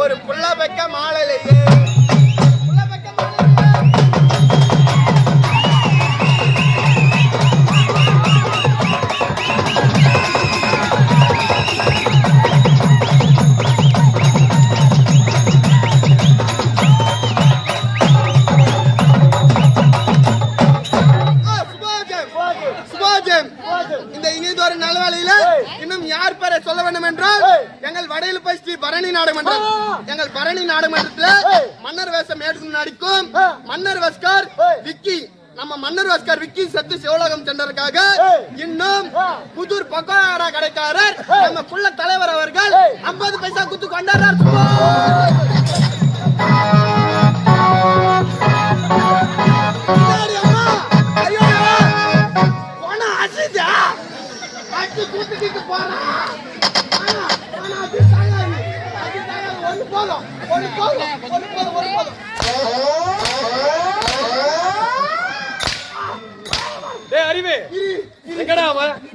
ஒரு புள்ள வைக்க மாலையிலே இந்த இனிதொரு நல்வாழையில இன்னும் யார் பேரை சொல்ல வேண்டும் என்றால் எங்கள் வடையில் போய் ஸ்ரீ பரணி நாடகமன்றம். எங்கள் பரணி நாடகமன்றத்தில் மன்னர் வேஷம் ஏற்று நடிக்கும் மன்னர் வஸ்கர் விக்கி, நம்ம மன்னர் வஸ்கர் விக்கி செத்து சிவலோகம் சென்றதற்காக இன்னும் புதூர் பக்கோடா கடைக்காரர் நம்ம குள்ள தலைவர் அவர்கள் 50 பைசா குத்து கொண்டாடுறார்.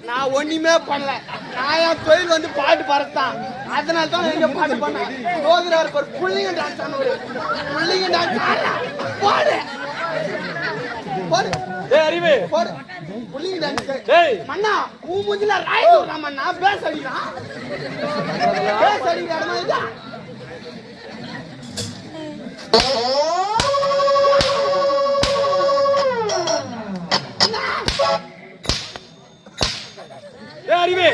நான் ஒண்ணுமே பண்ணல. நான் என் தொழில் வந்து பாட்டு பாடுத்தான். அதனால தான் எங்க பாட்டு பண்ணேன். சோதராருக்கு ஒரு புள்ளிங்க டான்ஸ் ஆனவர். புள்ளிங்க டான்ஸ் பாடு பாடு. டேய் அறிவே பாடு புள்ளிங்க டான்ஸ். டேய் மண்ணா ஊ மூஞ்சில ராய் போடுறா மண்ணா. பேஸ் அடிடா. பேஸ் அடிடா மண்ணா. அறிவே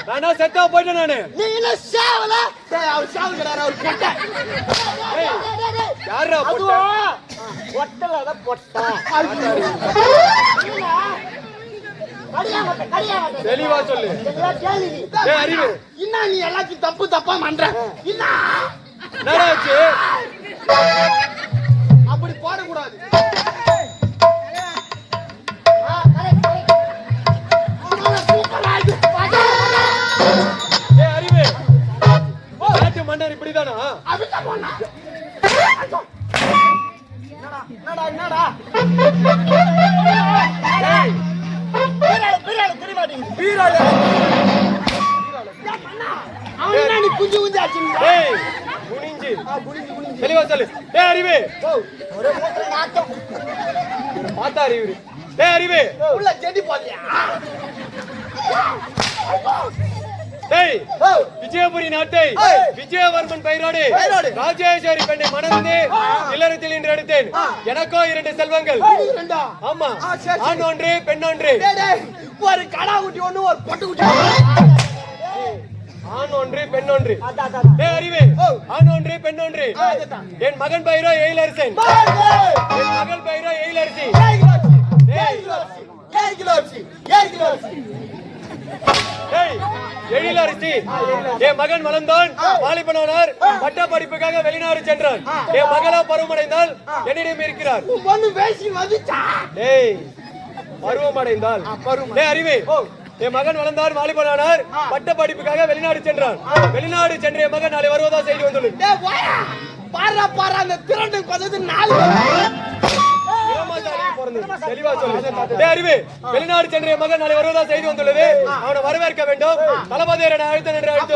நானா செத்தா போயிட்டேன் நானு. நீ என்ன சேவல? டேய் அவர் சேவல் கடாரா அவர் பொட்ட. யாரா பொட்ட? பொட்டலடா பொட்ட. தெளிவா சொல்லு. டேய் அறிவே என்ன நீ எல்லாத்தையும் தப்பு தப்பா பண்ற? என்னடா ஆச்சு? அப்படி போட கூடாது. மன்னர் இப்படிதானா? தெளிவா சொல்லு. டேய் அறிவே பார்த்தா அறிவு. டேய் அறிவே உள்ள செடி போறியா? டேய் விஜயபுரி நாட்டை விஜயவர்மன் பெயரோடு ராஜேஸ்வரி பெண்ணை மணந்து இல்லறத்தில் இன்று எடுத்தேன். எனக்கோ 2 செல்வங்கள். ஆமா, ஆண் ஒன்று பெண் ஒன்று. ஒரு கடா குட்டி ஒண்ணு ஒரு பொட்டு குட்டி. ஆண் ஒன்று பெண் ஒன்று. டேய் அறிவே ஆண் ஒன்று பெண் ஒன்று. என் மகன் பெயரோ எழிலரசன். என் மகள் பெயரோ எழிலரசி. எழிலரசி என் மகன் வளர்ந்தான், வாலிபனானார், பட்ட படிப்புக்காக வெளிநாடு சென்றான். என் மகளா பருவமடைந்தால் என்னிடம் இருக்கிறார். பருவமடைந்தால் அறிவே என் மகன் வளர்ந்தார், வாலிபனானார், பட்ட படிப்புக்காக வெளிநாடு சென்றான். வெளிநாடு சென்ற என் மகன் நாளை வருவதா செய்தி வந்துள்ளது. வெளிநாடு சென்ற மகன் நாளை வருவதா செய்தி வந்துள்ளது. அவனை வரவேற்க வேண்டும். தளபதியரை அழைத்து நின்று அழைத்து